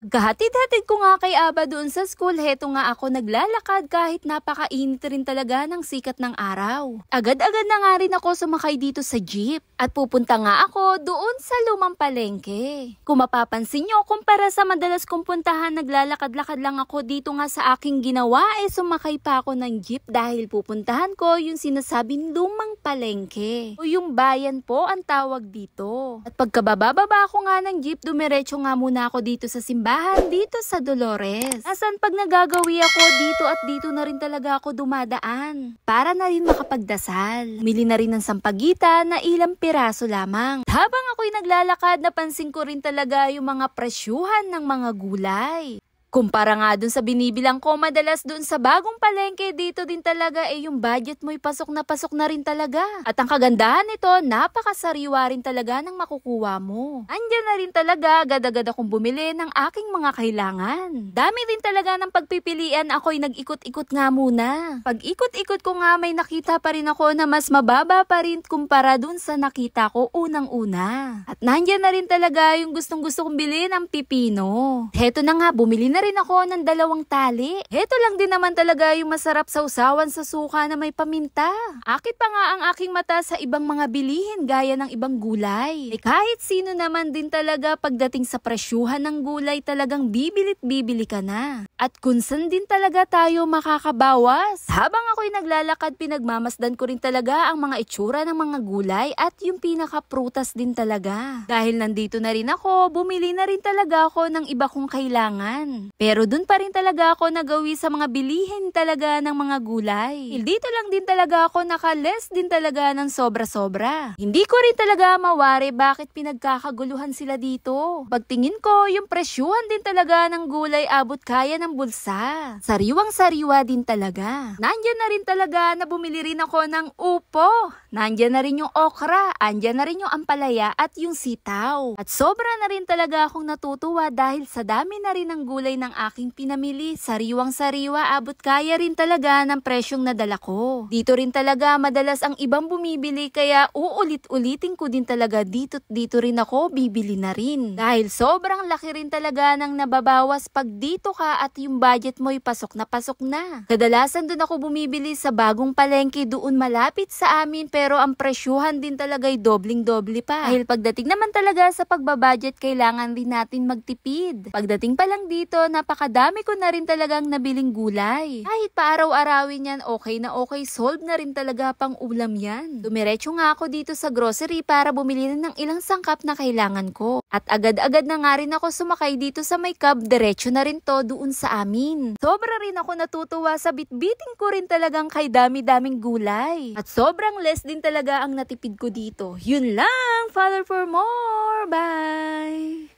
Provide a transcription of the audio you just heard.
Kahatid-hatid ko nga kay Aba doon sa school, heto nga ako naglalakad kahit napakainit rin talaga ng sikat ng araw. Agad-agad na nga rin ako sumakay dito sa jeep at pupunta nga ako doon sa lumang palengke. Kung mapapansin nyo, kumpara sa madalas kong puntahan, naglalakad-lakad lang ako dito nga sa aking ginawa sumakay pa ako ng jeep dahil pupuntahan ko yung sinasabing lumang palengke o yung bayan po ang tawag dito. At pagkabababa ko nga ng jeep, dumiretso nga muna ako dito sa simbahan dito sa Dolores. Asan pag nagagawi ako dito at dito na rin talaga ako dumadaan para na rin makapagdasal. Mili na rin ng sampagitan na ilang piraso lamang. Habang ako'y naglalakad, napansin ko rin talaga yung mga presyuhan ng mga gulay. Kumpara nga dun sa binibilang ko, madalas dun sa bagong palengke, dito din talaga yung budget mo'y pasok na rin talaga. At ang kagandahan nito, napakasariwa rin talaga ng makukuha mo. Andyan na rin talaga, agad-agad akong bumili ng aking mga kailangan. Dami rin talaga ng pagpipilian, ako'y nag-ikot-ikot nga muna. Pag ikot-ikot ko nga, may nakita pa rin ako na mas mababa pa rin kumpara dun sa nakita ko unang-una. At nandyan na rin talaga yung gustong-gusto kong bilhin ng pipino. Heto na nga, bumili na rin ako ng 2 tali. Heto lang din naman talaga yung masarap sa usawan sa suka na may paminta. Akit pa nga ang aking mata sa ibang mga bilihin gaya ng ibang gulay. Kahit sino naman din talaga pagdating sa presyuhan ng gulay, talagang bibilit bibili ka na. At kung saan din talaga tayo makakabawas. Habang ako'y naglalakad, pinagmamasdan ko rin talaga ang mga itsura ng mga gulay at yung pinaka-prutas din talaga. Dahil nandito na rin ako, bumili na rin talaga ako ng iba kong kailangan. Pero dun pa rin talaga ako nagawi sa mga bilihin talaga ng mga gulay. Dito lang din talaga ako naka-less din talaga ng sobra-sobra. Hindi ko rin talaga mawari bakit pinagkakaguluhan sila dito. Pagtingin ko, yung presyuhan din talaga ng gulay abot kaya ng bulsa. Sariwang-sariwa din talaga. Nandyan na rin talaga na bumili rin ako ng upo. Nandyan na rin yung okra. Andyan na rin yung ampalaya at yung sitaw. At sobra na rin talaga akong natutuwa dahil sa dami na rin ng gulay ng aking pinamili. Sariwang-sariwa, abot kaya rin talaga ng presyong nadala ko. Dito rin talaga madalas ang ibang bumibili kaya uulit-ulitin ko din talaga dito rin ako bibili na rin. Dahil sobrang laki rin talaga ng nababawas pag dito ka at yung budget mo'y pasok na. Kadalasan doon ako bumibili sa bagong palengke doon malapit sa amin pero ang presyuhan din talaga'y dobling-doble pa. Dahil pagdating naman talaga sa pagbabudget, kailangan din natin magtipid. Pagdating pa lang dito, napakadami ko na rin talagang nabiling gulay. Kahit pa araw-arawin yan, okay na okay, solve na rin talaga pang ulam yan. Dumiretso nga ako dito sa grocery para bumili ng ilang sangkap na kailangan ko. At agad-agad na nga rin ako sumakay dito sa may cab, diretso na rin to doon sa amin. Sobra rin ako natutuwa sa bitbiting ko rin talagang kay dami-daming gulay. At sobrang less din talaga ang natipid ko dito. Yun lang! Follow for more! Bye!